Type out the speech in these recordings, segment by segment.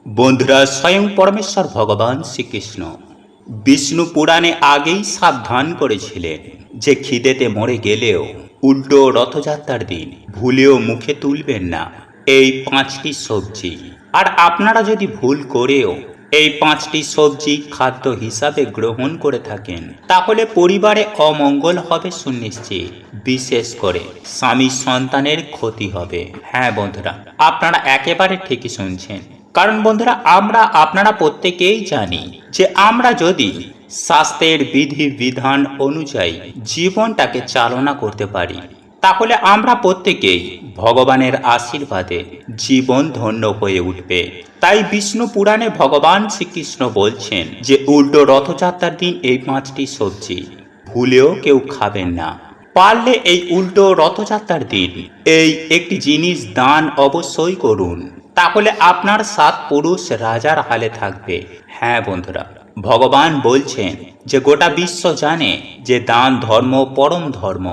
বন্ধুরা, স্বয়ং পরমেশ্বর ভগবান শ্রীকৃষ্ণ বিষ্ণু পুরাণে আগেই সাবধান করেছিলেন যে খিদেতে মরে গেলেও উল্টো রথযাত্রার দিন ভুলেও মুখে তুলবেন না এই 5টি সবজি। আর আপনারা যদি ভুল করেও এই 5টি সবজি খাদ্য হিসাবে গ্রহণ করে থাকেন তাহলে পরিবারে অমঙ্গল হবে সুনিশ্চিত, বিশেষ করে স্বামী সন্তানের ক্ষতি হবে। হ্যাঁ বন্ধুরা, আপনারা একেবারে ঠিকই শুনছেন। কারণ বন্ধুরা, আপনারা প্রত্যেকেই জানি যে আমরা যদি শাস্ত্রের বিধি বিধান অনুযায়ী জীবনটাকে চালনা করতে পারি তাহলে আমরা প্রত্যেকেই ভগবানের আশীর্বাদে জীবন ধন্য হয়ে উঠবে। তাই বিষ্ণু পুরাণে ভগবান শ্রীকৃষ্ণ বলছেন যে উল্টো রথযাত্রার দিন এই 5টি সবজি ভুলেও কেউ খাবেন না। পারলে এই উল্টো রথযাত্রার দিন এই একটি জিনিস দান অবশ্যই করুন, তাহলে আপনার 7 পুরুষ রাজার হালে থাকবে। হ্যাঁ বন্ধুরা, ভগবান বলছেন যে গোটা বিশ্ব জানে যে দান ধর্ম পরম ধর্ম,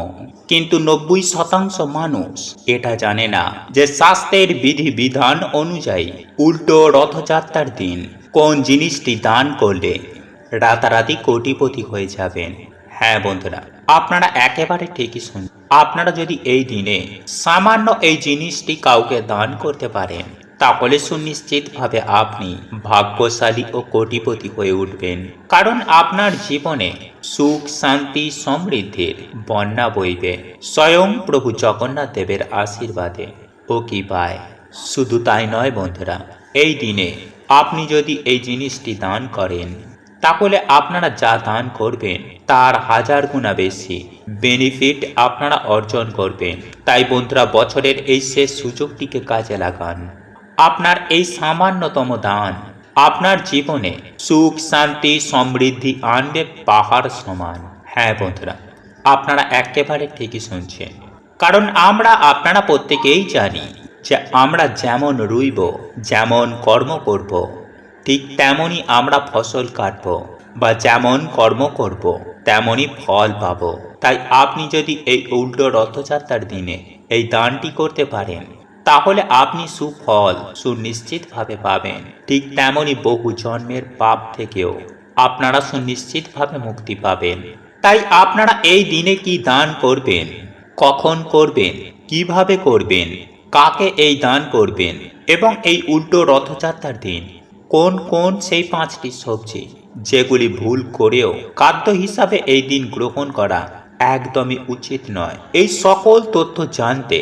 কিন্তু 90% মানুষ এটা জানে না যে শাস্ত্রের বিধি বিধান অনুযায়ী উল্টো রথযাত্রার দিন কোন জিনিসটি দান করলে রাতারাতি কোটিপতি হয়ে যাবেন। হ্যাঁ বন্ধুরা, আপনারা একেবারে ঠিকই শুনুন। আপনারা যদি এই দিনে সামান্য এই জিনিসটি কাউকে দান করতে পারেন তাহলে সুনিশ্চিতভাবে আপনি ভাগ্যশালী ও কোটিপতি হয়ে উঠবেন। কারণ আপনার জীবনে সুখ শান্তি সমৃদ্ধির বন্যা বইবে স্বয়ং প্রভু জগন্নাথ দেবের আশীর্বাদে ও কৃপায়। শুধু তাই নয় বন্ধুরা, এই দিনে আপনি যদি এই জিনিসটি দান করেন তাহলে আপনারা যা দান করবেন তার 1000 গুণা বেশি বেনিফিট আপনারা অর্জন করবেন। তাই বন্ধুরা, বছরের এই শেষ সুযোগটিকে কাজে লাগান। আপনার এই সামান্যতম দান আপনার জীবনে সুখ শান্তি সমৃদ্ধি আনবে পাহাড় সমান। হ্যাঁ বন্ধুরা, আপনারা একেবারে ঠিকই শুনছেন। কারণ আপনারা প্রত্যেকেই জানি যে আমরা যেমন রুইব, যেমন কর্ম করব, ঠিক তেমনই আমরা ফসল কাটব, বা যেমন কর্ম করব তেমনই ফল পাব। তাই আপনি যদি এই উল্টো রথযাত্রার দিনে এই দানটি করতে পারেন তাহলে আপনি সুফল সুনিশ্চিতভাবে পাবেন। ঠিক তেমনই বহু জন্মের পাপ থেকেও আপনারা সুনিশ্চিতভাবে মুক্তি পাবেন। তাই আপনারা এই দিনে কি দান করবেন, কখন করবেন, কিভাবে করবেন, কাকে এই দান করবেন এবং এই উল্টো রথযাত্রার দিন কোন কোন সেই 5টি সবজি যেগুলি ভুল করেও খাদ্য হিসাবে এই দিন গ্রহণ করা একদমই উচিত নয়, এই সকল তথ্য জানতে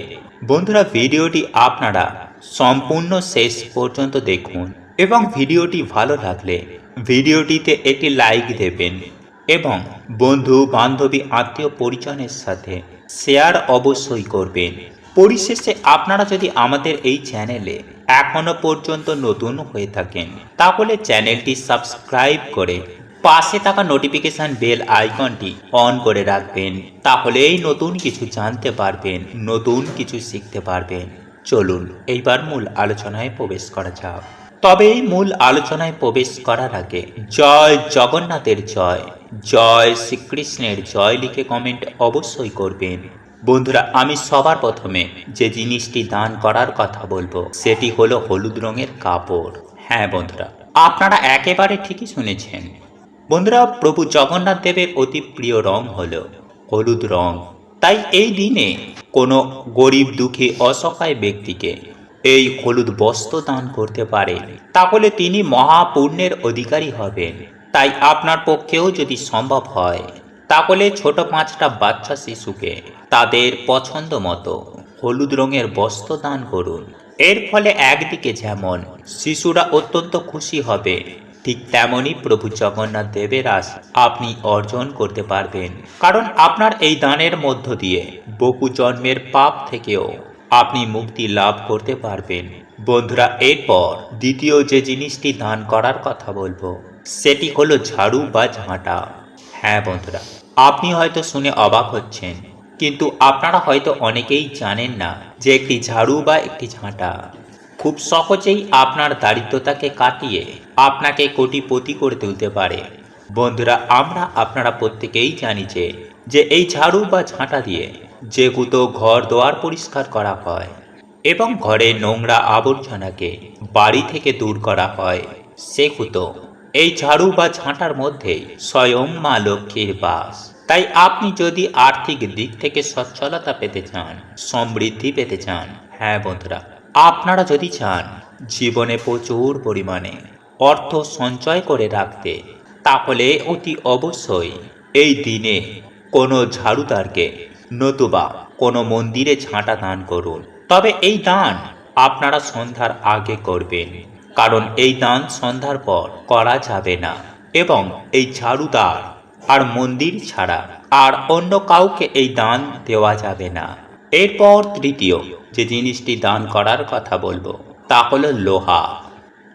বন্ধুরা ভিডিওটি আপনারা সম্পূর্ণ শেষ পর্যন্ত দেখুন এবং ভিডিওটি ভালো লাগলে ভিডিওটিতে একটি লাইক দেবেন এবং বন্ধু বান্ধবী আত্মীয় পরিজনের সাথে শেয়ার অবশ্যই করবেন। পরিশেষে আপনারা যদি আমাদের এই চ্যানেলে এখনো পর্যন্ত নতুন হয়ে থাকেন তাহলে চ্যানেলটি সাবস্ক্রাইব করে পাশে থাকা নোটিফিকেশন বেল আইকনটি অন করে রাখবেন। তাহলেই নতুন কিছু জানতে পারবেন, নতুন কিছু শিখতে পারবেন। চলুন এইবার মূল আলোচনায় প্রবেশ করা যাক। তবে এই মূল আলোচনায় প্রবেশ করার আগে জয় জগন্নাথের জয়, জয় শ্রীকৃষ্ণের জয় লিখে কমেন্ট অবশ্যই করবেন। বন্ধুরা, আমি সবার প্রথমে যে জিনিসটি দান করার কথা বলবো সেটি হলো হলুদ রঙের কাপড়। হ্যাঁ বন্ধুরা, আপনারা একেবারে ঠিকই শুনেছেন। বন্ধুরা, প্রভু জগন্নাথ দেবের অতি প্রিয় রং হলো হলুদ রং। তাই এই দিনে কোনো গরিব দুঃখী অসহায় ব্যক্তিকে এই হলুদ বস্ত্র দান করতে পারে তাহলে তিনি মহাপুণ্যের অধিকারী হবেন। তাই আপনার পক্ষেও যদি সম্ভব হয় তাহলে ছোট 5টা বাচ্চা শিশুকে তাদের পছন্দ মতো হলুদ রঙের বস্ত্র দান করুন। এর ফলে একদিকে যেমন শিশুরা অত্যন্ত খুশি হবে, ঠিক তেমনই প্রভু জগন্নাথ দেবের আশ আপনি অর্জন করতে পারবেন। কারণ আপনার এই দানের মধ্য দিয়ে বহু জন্মের পাপ থেকেও আপনি মুক্তি লাভ করতে পারবেন। বন্ধুরা, এরপর দ্বিতীয় যে জিনিসটি দান করার কথা বলবো সেটি হলো ঝাড়ু বা ঝাঁটা। হ্যাঁ বন্ধুরা, আপনি হয়তো শুনে অবাক হচ্ছেন, কিন্তু আপনারা হয়তো অনেকেই জানেন না যে একটি ঝাড়ু বা একটি ঝাঁটা খুব সহজেই আপনার দারিদ্রতাকে কাটিয়ে আপনাকে কোটিপতি করে তুলতে পারে। বন্ধুরা, আপনারা প্রত্যেকেই জানি যে এই ঝাড়ু বা ঝাঁটা দিয়ে যেহেতু ঘর দোয়ার পরিষ্কার করা হয় এবং ঘরের নোংরা আবর্জনাকে বাড়ি থেকে দূর করা হয়। সেহেতু এই ঝাড়ু বা ঝাঁটার মধ্যে স্বয়ং মা লক্ষ্মীর বাস। তাই আপনি যদি আর্থিক দিক থেকে সচ্ছলতা পেতে চান, সমৃদ্ধি পেতে চান, হ্যাঁ বন্ধুরা, আপনারা যদি চান জীবনে প্রচুর পরিমাণে অর্থ সঞ্চয় করে রাখতে, তাহলে অতি অবশ্যই এই দিনে কোনো ঝাড়ুদারকে নতুবা কোনো মন্দিরে ঝাঁটা দান করুন। তবে এই দান আপনারা সন্ধ্যার আগে করবেন, কারণ এই দান সন্ধ্যার পর করা যাবে না। এবং এই ঝাড়ুদার আর মন্দির ছাড়া আর অন্য কাউকে এই দান দেওয়া যাবে না। এরপর তৃতীয় যে জিনিসটি দান করার কথা বলবো তা হলো লোহা।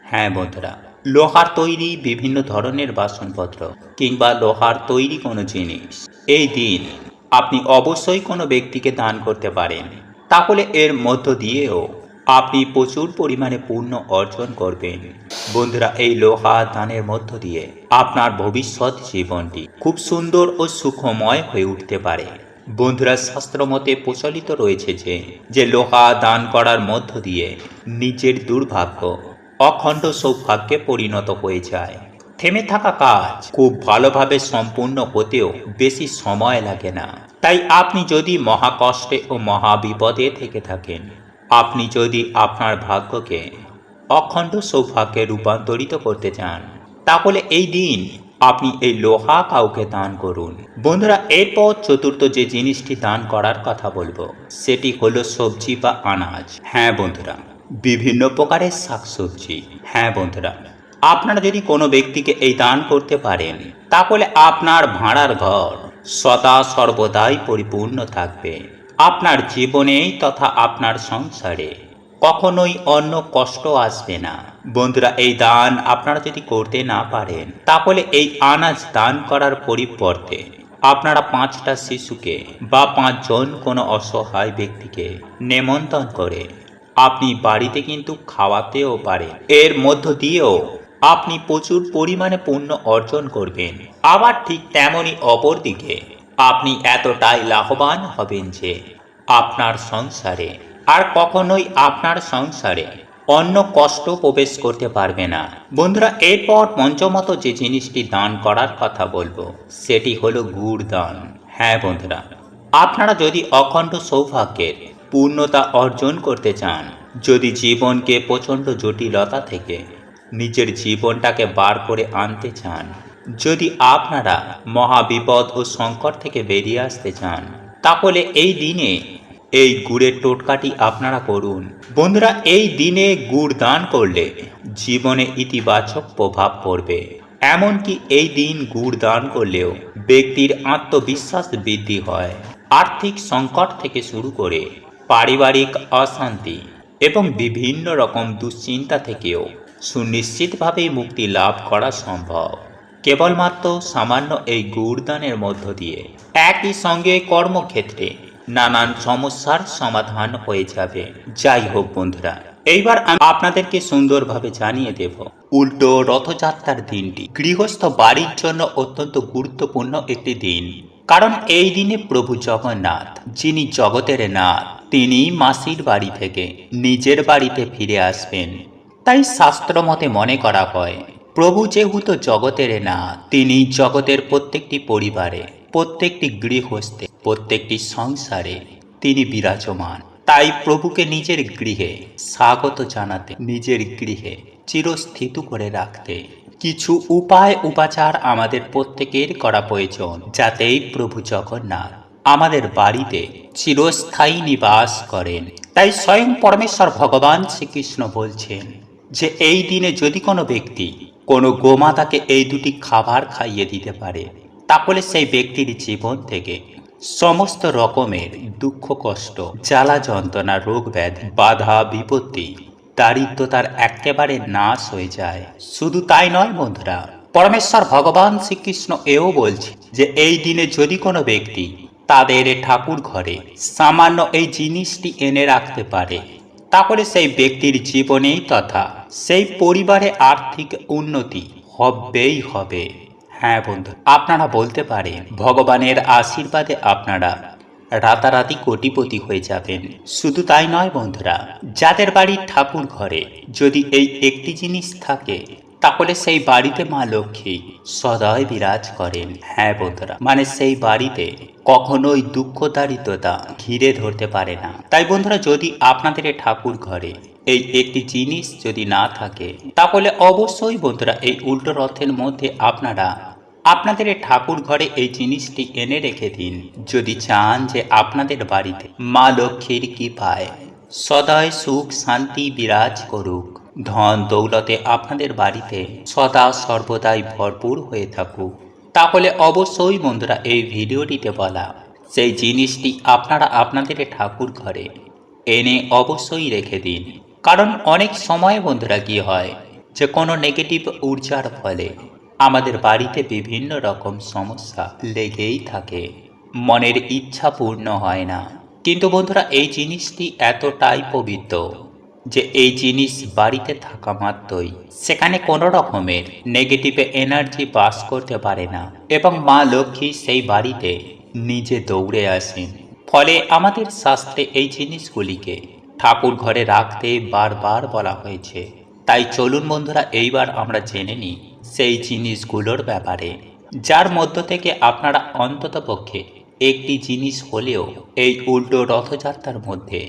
হ্যাঁ বন্ধুরা, লোহার তৈরি বিভিন্ন ধরনের বাসনপত্র কিংবা লোহার তৈরি কোনো জিনিস এই দিন আপনি অবশ্যই কোনো ব্যক্তিকে দান করতে পারেন। তাহলে এর মধ্য দিয়েও আপনি প্রচুর পরিমাণে পুণ্য অর্জন করবেন। বন্ধুরা, এই লোহা দানের মধ্য দিয়ে আপনার ভবিষ্যৎ জীবনটি খুব সুন্দর ও সুখময় হয়ে উঠতে পারে। বন্ধুরা, শাস্ত্র মতে প্রচলিত রয়েছে যে লোহা দান করার মধ্য দিয়ে নিজের দুর্ভাগ্য অখণ্ড সৌভাগ্যে পরিণত হয়ে যায়। থেমে থাকা কাজ খুব ভালোভাবে সম্পূর্ণ হতেও বেশি সময় লাগে না। তাই আপনি যদি মহাকষ্টে ও মহাবিপদে থেকে থাকেন, আপনি যদি আপনার ভাগ্যকে অখণ্ড সৌভাগ্যে রূপান্তরিত করতে চান, তাহলে এই দিন আপনি এই লোহা কাউকে দান করুন। বন্ধুরা, এরপর চতুর্থ যে জিনিসটি দান করার কথা বলবো সেটি হলো সবজি বা আনাজ। হ্যাঁ বন্ধুরা, বিভিন্ন প্রকারের শাকসবজি। হ্যাঁ বন্ধুরা, আপনারা যদি কোনো ব্যক্তিকে এই দান করতে পারেন, তাহলে আপনার ভাড়ার ঘর সদা সর্বদাই পরিপূর্ণ থাকবে। আপনার জীবনে তথা আপনার সংসারে কখনোই অন্য কষ্ট আসবে না। বন্ধুরা, এই দান আপনারা যদি করতে না পারেন, তাহলে এই আনাজ দান করার পরিবর্তে আপনারা 5টা শিশুকে বা 5 জন কোনো অসহায় ব্যক্তিকে নেমন্তন্ন করে আপনি বাড়িতে কিন্তু খাওয়াতেও পারেন। এর মধ্য দিয়েও আপনি প্রচুর পরিমাণে পুণ্য অর্জন করবেন। আবার ঠিক তেমনই অপরদিকে আপনি এতটাই লাভবান হবেন যে আপনার সংসারে আর কখনোই আপনার সংসারে অন্য কষ্ট প্রবেশ করতে পারবে না। বন্ধুরা, এরপর পঞ্চমত যে জিনিসটি দান করার কথা বলবো সেটি হলো গুড় দান। হ্যাঁ বন্ধুরা, আপনারা যদি অখণ্ড সৌভাগ্যের পূর্ণতা অর্জন করতে চান, যদি জীবনকে প্রচণ্ড জটিলতা থেকে নিজের জীবনটাকে বার করে আনতে চান, যদি আপনারা মহাবিপদ ও সংকট থেকে বেরিয়ে আসতে চান, তাহলে এই দিনে এই গুড়ের টোটকাটি আপনারা করুন। বন্ধুরা, এই দিনে গুড় দান করলে জীবনে ইতিবাচক প্রভাব পড়বে। এমনকি এই দিন গুড় দান করলেও ব্যক্তির আত্মবিশ্বাস বৃদ্ধি হয়। আর্থিক সংকট থেকে শুরু করে পারিবারিক অশান্তি এবং বিভিন্ন রকম দুশ্চিন্তা থেকেও সুনিশ্চিতভাবেই মুক্তি লাভ করা সম্ভব কেবলমাত্র সামান্য এই গুড় দানের মধ্য দিয়ে। একই সঙ্গে কর্মক্ষেত্রে নানান সমস্যার সমাধান হয়ে যাবে। যাই হোক বন্ধুরা, এইবার আমি আপনাদেরকে সুন্দরভাবে জানিয়ে দেব উল্টো রথযাত্রার দিনটি গৃহস্থ বাড়ির জন্য অত্যন্ত গুরুত্বপূর্ণ একটি দিন। কারণ এই দিনে প্রভু জগন্নাথ, যিনি জগতের নাথ, তিনি মাসির বাড়ি থেকে নিজের বাড়িতে ফিরে আসবেন। তাই শাস্ত্র মতে মনে করা হয়, প্রভু যেহেতু জগতের নাথ, তিনি জগতের প্রত্যেকটি পরিবারে, প্রত্যেকটি গৃহস্থে, প্রত্যেকটি সংসারে তিনি বিরাজমান। তাই প্রভুকে নিজের গৃহে স্বাগত জানাতে, নিজের গৃহে চিরস্থিত করে রাখতে কিছু উপায় উপাচার আমাদের প্রত্যেকের করা প্রয়োজন, যাতেই প্রভু জগন্নাথ আমাদের বাড়িতে চিরস্থায়ী নিবাস করেন। তাই স্বয়ং পরমেশ্বর ভগবান শ্রীকৃষ্ণ বলছেন যে এই দিনে যদি কোনো ব্যক্তি কোনো গোমাতাকে এই দুটি খাবার খাইয়ে দিতে পারে, তাহলে সেই ব্যক্তির জীবন থেকে সমস্ত রকমের দুঃখ কষ্ট, জ্বালা যন্ত্রণা, রোগ ব্যাধি, বাধা বিপত্তি, দারিদ্রতার একেবারে নাশ হয়ে যায়। শুধু তাই নয় বন্ধুরা, পরমেশ্বর ভগবান শ্রীকৃষ্ণ এও বলছে যে এই দিনে যদি কোনো ব্যক্তি তাদের ঠাকুর ঘরে সামান্য এই জিনিসটি এনে রাখতে পারে, তাহলে সেই ব্যক্তির জীবনে তথা সেই পরিবারে আর্থিক উন্নতি হবেই হবে। হ্যাঁ বন্ধু, আপনারা বলতে পারেন ভগবানের আশীর্বাদে আপনারা রাতারাতি কোটিপতি হয়ে যাবেন। শুধু তাই নয় বন্ধুরা, যাদের বাড়ির ঠাকুর ঘরে যদি এই একটি জিনিস থাকে, তাহলে সেই বাড়িতে মা লক্ষ্মী সদয় বিরাজ করেন। হ্যাঁ বন্ধুরা, মানে সেই বাড়িতে কখনোই দুঃখ দারিদ্রতা ঘিরে ধরতে পারে না। তাই বন্ধুরা, যদি আপনাদের এই ঠাকুর ঘরে এই একটি জিনিস যদি না থাকে, তাহলে অবশ্যই বন্ধুরা এই উল্টো রথের মধ্যে আপনারা আপনাদের এই ঠাকুর ঘরে এই জিনিসটি এনে রেখে দিন, যদি চান যে আপনাদের বাড়িতে মা লক্ষ্মীর কৃপায় সদাই সুখ শান্তি বিরাজ করুক, ধন দৌলতে আপনাদের বাড়িতে সদা সর্বদাই ভরপুর হয়ে থাকুক, তাহলে অবশ্যই বন্ধুরা এই ভিডিওটিতে বলা সেই জিনিসটি আপনারা আপনাদের ঠাকুর ঘরে এনে অবশ্যই রেখে দিন। কারণ অনেক সময় বন্ধুরা কি হয় যে কোনো নেগেটিভ ঊর্জার ফলে আমাদের বাড়িতে বিভিন্ন রকম সমস্যা লেগেই থাকে, মনের ইচ্ছা পূর্ণ হয় না। কিন্তু বন্ধুরা এই জিনিসটি এতটাই পবিত্র যে এই জিনিস বাড়িতে থাকা মাত্রই সেখানে কোনো রকমের নেগেটিভ এনার্জি বাস করতে পারে না, এবং মা লক্ষ্মী সেই বাড়িতে নিজে দৌড়ে আসেন। ফলে আমাদের শাস্ত্রে এই জিনিসগুলিকে ঠাকুর ঘরে রাখতে বারবার বলা হয়েছে। তাই চলুন বন্ধুরা, এইবার আমরা জেনে নিই সেই জিনিসগুলোর ব্যাপারে, যার মধ্য থেকে আপনারা অন্ততপক্ষে একটি জিনিস হলেও এই উল্টো রথযাত্রার মধ্যে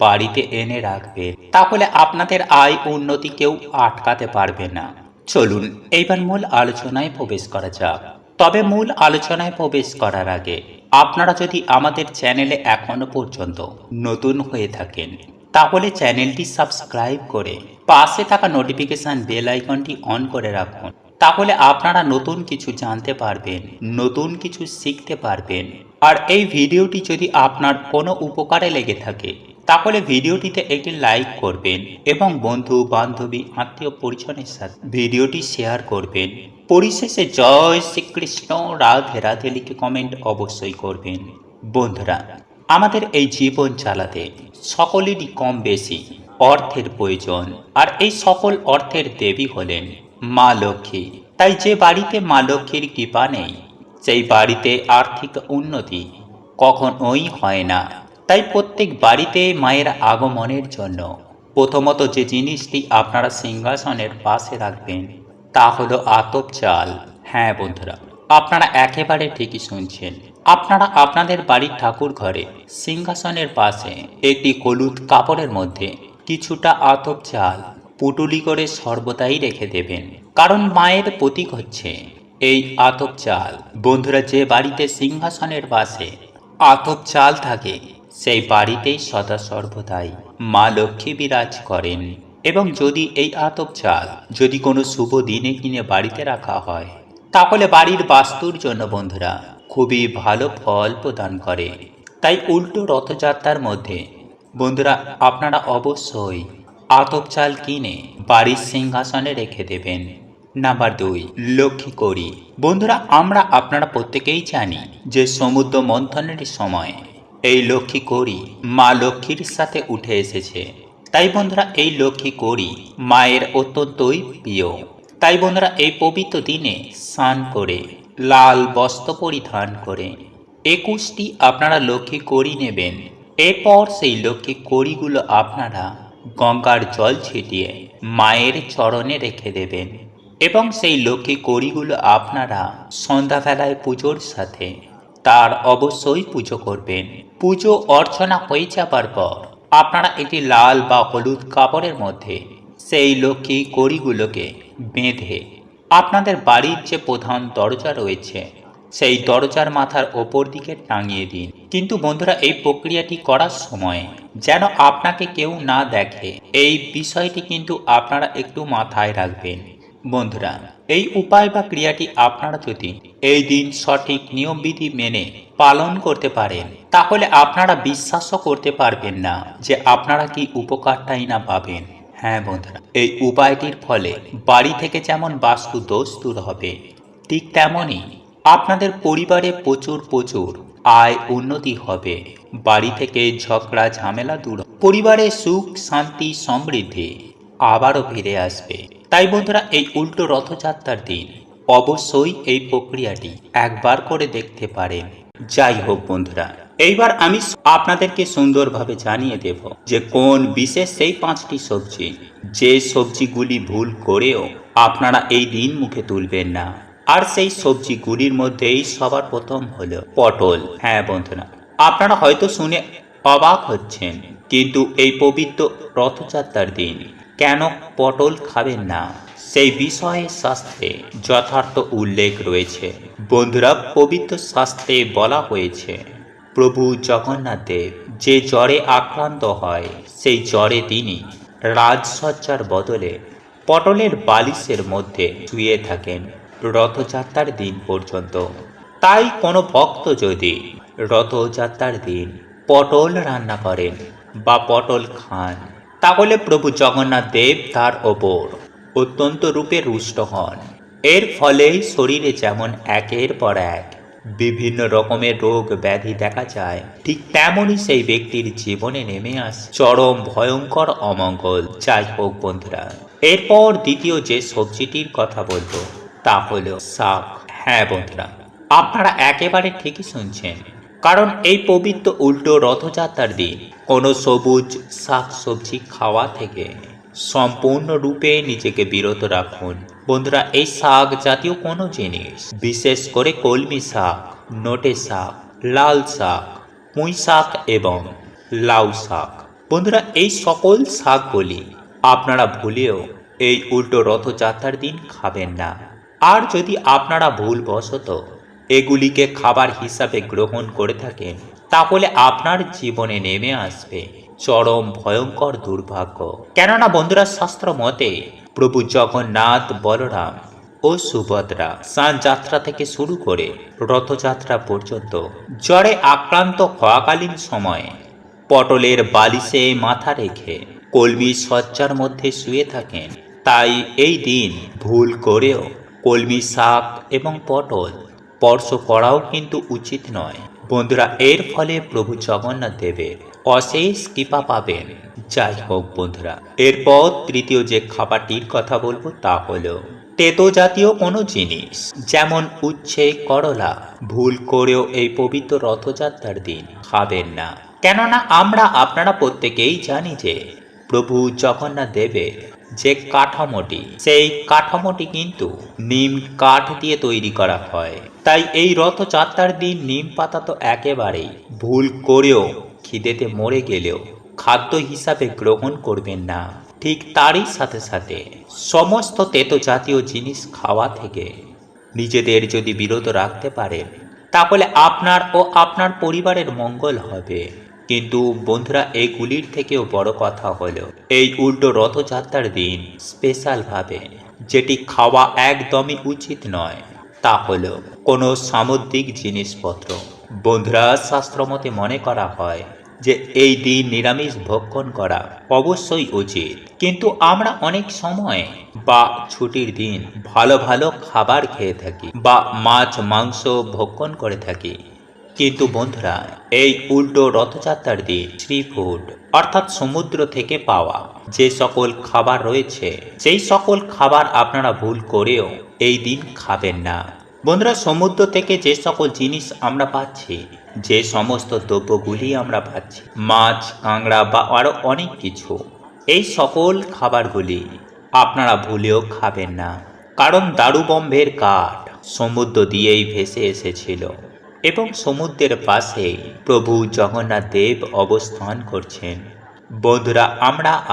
বাড়িতে এনে রাখবেন, তাহলে আপনাদের আয় উন্নতি কেউ আটকাতে পারবে না। চলুন এইবার মূল আলোচনায় প্রবেশ করা যাক। তবে মূল আলোচনায় প্রবেশ করার আগে আপনারা যদি আমাদের চ্যানেলে এখনো পর্যন্ত নতুন হয়ে থাকেন, তাহলে চ্যানেলটি সাবস্ক্রাইব করে পাশে থাকা নোটিফিকেশন বেল আইকনটি অন করে রাখুন। তাহলে আপনারা নতুন কিছু জানতে পারবেন, নতুন কিছু শিখতে পারবেন। আর এই ভিডিওটি যদি আপনার কোনো উপকারে লেগে থাকে, তাহলে ভিডিওটিতে একটি লাইক করবেন এবং বন্ধু বান্ধবী আত্মীয় পরিজনের সাথে ভিডিওটি শেয়ার করবেন। পরিশেষে জয় শ্রীকৃষ্ণ রাধে রাধে লিখে কমেন্ট অবশ্যই করবেন। বন্ধুরা, আমাদের এই জীবন চালাতে সকলেরই কম বেশি অর্থের প্রয়োজন, আর এই সকল অর্থের দেবী হলেন মা লক্ষ্মী। তাই যে বাড়িতে মা লক্ষ্মীর কৃপা নেই, সেই বাড়িতে আর্থিক উন্নতি কখনোই হয় না। তাই প্রত্যেক বাড়িতে মায়ের আগমনের জন্য প্রথমত যে জিনিসটি আপনারা সিংহাসনের পাশে রাখবেন তা হলো আতপ চাল। হ্যাঁ বন্ধুরা, আপনারা একেবারে ঠিকই শুনছেন। আপনারা আপনাদের বাড়ির ঠাকুর ঘরে সিংহাসনের পাশে একটি হলুদ কাপড়ের মধ্যে কিছুটা আতপ চাল পুটুলি করে সর্বদাই রেখে দেবেন, কারণ মায়ের প্রতীক হচ্ছে এই আতপ চাল। বন্ধুরা, যে বাড়িতে সিংহাসনের পাশে আতপ চাল থাকে সেই বাড়িতেই সদা সর্বদাই মা লক্ষ্মী বিরাজ করেন। এবং যদি এই আতপ চাল যদি কোনো শুভ দিনে কিনে বাড়িতে রাখা হয়, তাহলে বাড়ির বাস্তুর জন্য বন্ধুরা খুবই ভালো ফল প্রদান করে। তাই উল্টো রথযাত্রার মধ্যে বন্ধুরা আপনারা অবশ্যই আতপ চাল কিনে বাড়ির সিংহাসনে রেখে দেবেন। নাম্বার 2, লক্ষ্মী কড়ি। বন্ধুরা, আমরা আপনারা প্রত্যেকেই জানি যে সমুদ্র মন্থনের সময় এই লক্ষ্মী কড়ি মা লক্ষ্মীর সাথে উঠে এসেছে। তাই বন্ধুরা এই লক্ষ্মী কড়ি মায়ের অত্যন্তই প্রিয়। তাই বন্ধুরা এই পবিত্র দিনে স্নান করে লাল বস্ত্র পরিধান করে 21টি আপনারা লক্ষ্মী কড়ি নেবেন। এরপর সেই লক্ষ্মী কড়িগুলো আপনারা গঙ্গার জল ছিটিয়ে মায়ের চরণে রেখে দেবেন, এবং সেই লক্ষ্মী কড়িগুলো আপনারা সন্ধ্যাবেলায় পুজোর সাথে তার অবশ্যই পুজো করবেন। পুজো অর্চনা হয়ে যাবার পর আপনারা একটি লাল বা হলুদ কাপড়ের মধ্যে সেই লক্ষ্মী কড়িগুলোকে বেঁধে আপনাদের বাড়ির যে প্রধান দরজা রয়েছে সেই দরজার মাথার ওপর দিকে টাঙিয়ে দিন। কিন্তু বন্ধুরা এই প্রক্রিয়াটি করার সময় যেন আপনাকে কেউ না দেখে, এই বিষয়টি কিন্তু আপনারা একটু মাথায় রাখবেন। বন্ধুরা, এই উপায় বা ক্রিয়াটি আপনারা যদি এই দিন সঠিক নিয়মবিধি মেনে পালন করতে পারেন, তাহলে আপনারা বিশ্বাসও করতে পারবেন না যে আপনারা কি উপকারটাই না পাবেন। হ্যাঁ বন্ধুরা, এই উপায়টির ফলে বাড়ি থেকে যেমন বাস্তু দোষ দূর হবে, ঠিক তেমনই আপনাদের পরিবারে প্রচুর আয় উন্নতি হবে। বাড়ি থেকে ঝগড়া ঝামেলা দূর, পরিবারে সুখ শান্তি সমৃদ্ধি আবারও ফিরে আসবে। তাই বন্ধুরা এই উল্টো রথযাত্রার দিন অবশ্যই এই প্রক্রিয়াটি একবার করে দেখতে পারেন। যাই হোক বন্ধুরা, এইবার আমি আপনাদেরকে সুন্দরভাবে জানিয়ে দেব যে কোন বিশেষ সেই 5টি সবজি, যে সবজিগুলি ভুল করেও আপনারা এই দিন মুখে তুলবেন না। আর সেই সবজিগুলির মধ্যেই সবার প্রথম হলো পটল। হ্যাঁ বন্ধুরা, আপনারা হয়তো শুনে অবাক হচ্ছেন, কিন্তু এই পবিত্র রথযাত্রার দিন কেন পটল খাবেন না, সেই বিষয়ে শাস্ত্রে যথার্থ উল্লেখ রয়েছে। বন্ধুরা, পবিত্র শাস্ত্রে বলা হয়েছে প্রভু জগন্নাথ দেব যে জ্বরে আক্রান্ত হয়, সেই জ্বরে তিনি রাজসজ্জার বদলে পটলের বালিশের মধ্যে শুয়ে থাকেন রথযাত্রার দিন পর্যন্ত। তাই কোনো ভক্ত যদি রথযাত্রার দিন পটল রান্না করেন বা পটল খান, তাহলে প্রভু জগন্নাথ দেব তার ওপর অত্যন্ত রূপে রুষ্ট হন। এর ফলে শরীরে যেমন একের পর এক বিভিন্ন রকমের রোগ ব্যাধি দেখা যায়, ঠিক তেমনই সেই ব্যক্তির জীবনে নেমে আসে চরম ভয়ঙ্কর অমঙ্গল। যাই হোক বন্ধুরা, এরপর দ্বিতীয় যে সবজিটির কথা বলবো তা হলো শাক। হ্যাঁ বন্ধুরা, আপনারা একেবারে ঠিকই শুনছেন, কারণ এই পবিত্র উল্টো রথযাত্রার দিন কোনো সবুজ শাক সবজি খাওয়া থেকে সম্পূর্ণরূপে নিজেকে বিরত রাখুন। বন্ধুরা, এই শাক জাতীয় কোনো জিনিস, বিশেষ করে কলমি শাক, নোটে শাক, লাল শাক, পুঁই শাক এবং লাউ শাক, বন্ধুরা এই সকল শাকগুলি আপনারা ভুলেও এই উল্টো রথযাত্রার দিন খাবেন না। আর যদি আপনারা ভুলবশত এগুলিকে খাবার হিসাবে গ্রহণ করে থাকেন, তাহলে আপনার জীবনে নেমে আসবে চরম ভয়ঙ্কর দুর্ভাগ্য। কেননা বন্ধুরা, শাস্ত্র মতে প্রভু জগন্নাথ, বলরাম ও সুভদ্রা স্নান যাত্রা থেকে শুরু করে রথযাত্রা পর্যন্ত জ্বরে আক্রান্ত হওয়াকালীন সময়ে পটলের বালিশে মাথা রেখে কলমি শয্যার মধ্যে শুয়ে থাকেন। তাই এই দিন ভুল করেও কলমি শাক এবং পটল স্পর্শ করাও কিন্তু উচিত নয়। বন্ধুরা, এর ফলে প্রভু জগন্নাথ দেবের অশেষ কৃপা পাবেন। যাই হোক বন্ধুরা, এরপর তৃতীয় যে খাবারটির কথা বলবো তা হলো তেতো জাতীয় কোনো জিনিস, যেমন উচ্ছে, করলা ভুল করেও এই পবিত্র রথযাত্রার দিন খাবেন না। কেননা আপনারা প্রত্যেকেই জানি যে প্রভু জগন্নাথ দেবের যে কাঠামোটি, সেই কাঠামোটি কিন্তু নিম কাঠ দিয়ে তৈরি করা হয়। তাই এই রথযাত্রার দিন নিম পাতা তো একেবারেই ভুল করেও খিদেতে মরে গেলেও খাদ্য হিসাবে গ্রহণ করবেন না। ঠিক তারই সাথে সাথে সমস্ত তেতো জাতীয় জিনিস খাওয়া থেকে নিজেদের যদি বিরত রাখতে পারেন, তাহলে আপনার ও আপনার পরিবারের মঙ্গল হবে। কিন্তু বন্ধুরা, এগুলির থেকেও বড় কথা হলো এই উল্টো রথযাত্রার দিন স্পেশালভাবে যেটি খাওয়া একদমই উচিত নয়, তা হলো কোনো সামুদ্রিক জিনিসপত্র। বন্ধুরা, শাস্ত্রমতে মনে করা হয় যে এই দিন নিরামিষ ভক্ষণ করা অবশ্যই উচিত, কিন্তু আমরা অনেক সময় বা ছুটির দিন ভালো ভালো খাবার খেয়ে থাকি বা মাছ মাংস ভক্ষণ করে থাকি। কিন্তু বন্ধুরা, এই উল্টো রথযাত্রার দিন সি ফুড অর্থাৎ সমুদ্র থেকে পাওয়া যে সকল খাবার রয়েছে, সেই সকল খাবার আপনারা ভুল করেও এই দিন খাবেন না। বন্ধুরা, সমুদ্র থেকে যে সকল জিনিস আমরা পাচ্ছি, যে সমস্ত দ্রব্যগুলি আমরা পাচ্ছি, মাছ, কাঁকড়া বা আরও অনেক কিছু, এই সকল খাবারগুলি আপনারা ভুলেও খাবেন না। কারণ দারুবম্ভের কাঠ সমুদ্র দিয়েই ভেসে এসেছিল এবং সমুদ্রের পাশে প্রভু জগন্নাথ দেব অবস্থান করছেন। বন্ধুরা,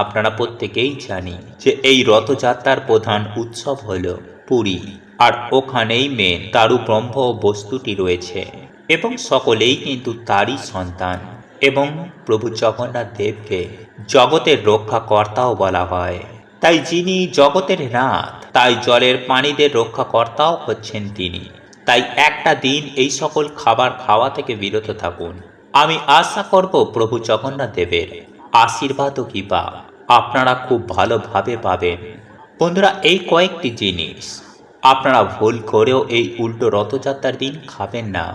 আপনারা প্রত্যেকেই জানি যে এই রথযাত্রার প্রধান উৎসব হল পুরী, আর ওখানেই মেন দারুব্রহ্ম বস্তুটি রয়েছে এবং সকলেই কিন্তু তারই সন্তান। এবং প্রভু জগন্নাথ দেবকে জগতের রক্ষাকর্তাও বলা হয়। তাই যিনি জগতের নাথ, তাই জলের প্রাণীদের রক্ষাকর্তাও হচ্ছেন তিনি। তাই একটা দিন এই সকল খাবার খাওয়া থেকে বিরত থাকুন। আমি আশা করব প্রভু জগন্নাথ দেবের আশীর্বাদ ও কৃপা আপনারা খুব ভালোভাবে পাবেন। বন্ধুরা, এই কয়েকটি জিনিস আপনারা ভুল করেও এই উল্টো রথযাত্রার দিন খাবেন না,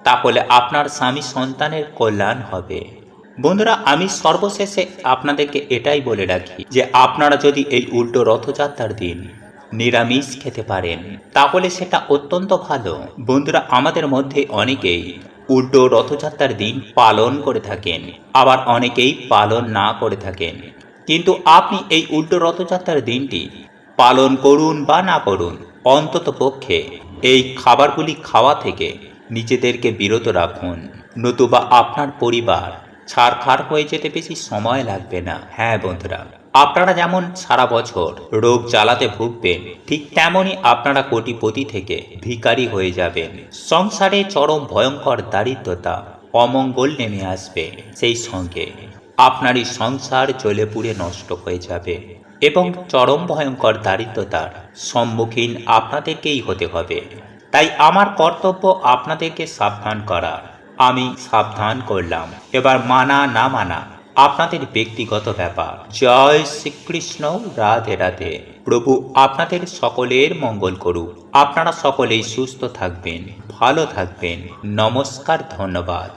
তাহলে আপনার স্বামী সন্তানের কল্যাণ হবে। বন্ধুরা, আমি সর্বশেষে আপনাদেরকে এটাই বলে রাখি যে আপনারা যদি এই উল্টো রথযাত্রার দিন নিরামিষ খেতে পারেন, তাহলে সেটা অত্যন্ত ভালো। বন্ধুরা, আমাদের মধ্যে অনেকেই উল্টো রথযাত্রার দিন পালন করে থাকেন, আবার অনেকেই পালন না করে থাকেন। কিন্তু আপনি এই উল্টো রথযাত্রার দিনটি পালন করুন বা না করুন, অন্তত পক্ষে এই খাবারগুলি খাওয়া থেকে নিজেদেরকে বিরত রাখুন, নতুবা আপনার পরিবার ছারখার হয়ে যেতে বেশি সময় লাগবে না। হ্যাঁ বন্ধুরা, আপনারা যেমন সারা বছর রোগ জ্বালাতে ভুগবেন, ঠিক তেমনই আপনারা কোটিপতি থেকে ভিখারি হয়ে যাবেন। সংসারে চরম ভয়ঙ্কর দারিদ্রতা, অমঙ্গল নেমে আসবে। সেই সঙ্গে আপনারই সংসার জ্বলে পুড়ে নষ্ট হয়ে যাবে এবং চরম ভয়ঙ্কর দারিদ্রতার সম্মুখীন আপনাদেরকেই হতে হবে। তাই আমার কর্তব্য আপনাদেরকে সাবধান করা। আমি সাবধান করলাম, এবার মানা না মানা আপনাদের ব্যক্তিগত ব্যাপার। জয় শ্রীকৃষ্ণ, রাধে রাধে। প্রভু আপনাদের সকলের মঙ্গল করুক। আপনারা সকলেই সুস্থ থাকবেন, ভালো থাকবেন। নমস্কার, ধন্যবাদ।